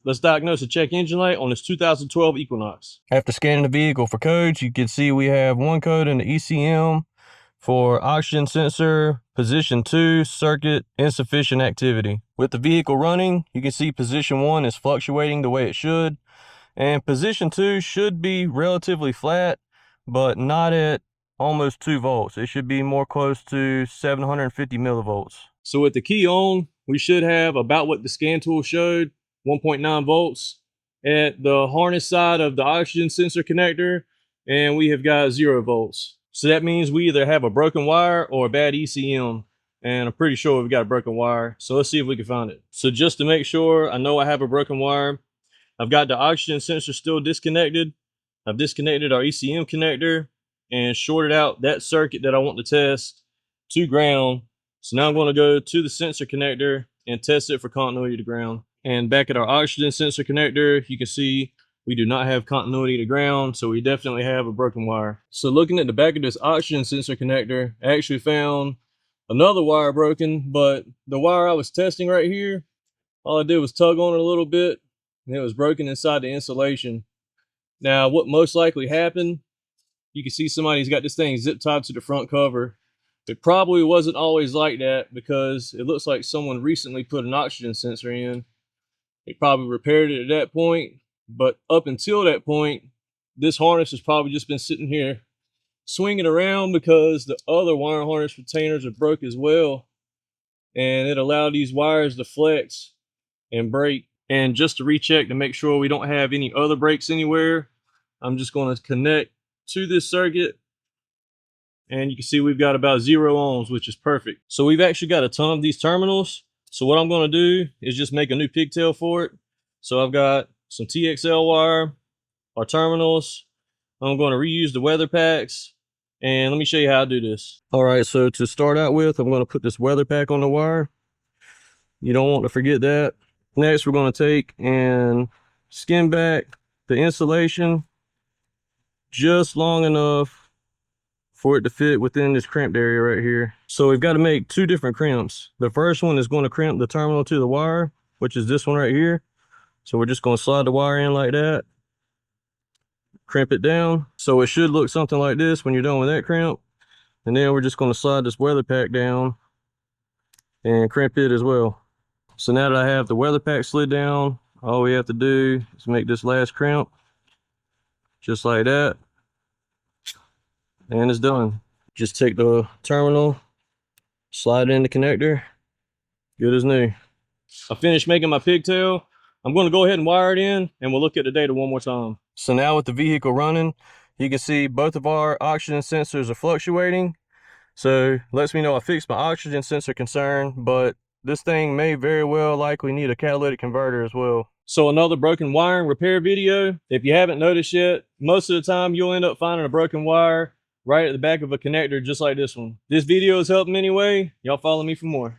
Let's diagnose a check engine light on this 2012 Equinox. After scanning the vehicle for codes, you can see we have one code in the ECM for oxygen sensor, position 2, circuit insufficient activity. With the vehicle running, you can see position 1 is fluctuating the way it should, and position 2 should be relatively flat, but not at almost 2 volts. It should be more close to 750 millivolts. So with the key on, we should have about what the scan tool showed, 1.9 volts at the harness side of the oxygen sensor connector, and we have got 0 volts. So that means we either have a broken wire or a bad ECM, and I'm pretty sure we've got a broken wire. So let's see if we can find it. So just to make sure I know I have a broken wire, I've got the oxygen sensor still disconnected. I've disconnected our ECM connector and shorted out that circuit that I want to test to ground. So now I'm going to go to the sensor connector and test it for continuity to ground. And back at our oxygen sensor connector, you can see we do not have continuity to ground, so we definitely have a broken wire. So looking at the back of this oxygen sensor connector, I actually found another wire broken, but the wire I was testing right here, all I did was tug on it a little bit, and it was broken inside the insulation. Now, what most likely happened, you can see somebody's got this thing zip tied to the front cover. It probably wasn't always like that because it looks like someone recently put an oxygen sensor in. They probably repaired it at that point, but up until that point, this harness has probably just been sitting here swinging around because the other wire harness retainers are broke as well, and it allowed these wires to flex and break. And just to recheck to make sure we don't have any other breaks anywhere, I'm just going to connect to this circuit, and you can see we've got about 0 ohms, which is perfect. So we've actually got a ton of these terminals. So what I'm going to do is just make a new pigtail for it. So I've got some TXL wire, our terminals. I'm going to reuse the weather packs, and let me show you how to do this. All right, so to start out with, I'm going to put this weather pack on the wire. You don't want to forget that. Next, we're going to take and skin back the insulation just long enough for it to fit within this crimped area right here. So we've got to make 2 different crimps. The first one is going to crimp the terminal to the wire, which is this one right here. So we're just going to slide the wire in like that, crimp it down. So it should look something like this when you're done with that crimp. And then we're just going to slide this weather pack down and crimp it as well. So now that I have the weather pack slid down, all we have to do is make this last crimp just like that, and it's done. Just take the terminal, slide it in the connector, good as new. I finished making my pigtail. I'm going to go ahead and wire it in, and we'll look at the data one more time. So now with the vehicle running, you can see both of our oxygen sensors are fluctuating. So lets me know I fixed my oxygen sensor concern, but this thing may very well likely need a catalytic converter as well. So another broken wiring repair video. If you haven't noticed yet, most of the time you'll end up finding a broken wire right at the back of a connector just like this one. This video has helped in any way, y'all follow me for more.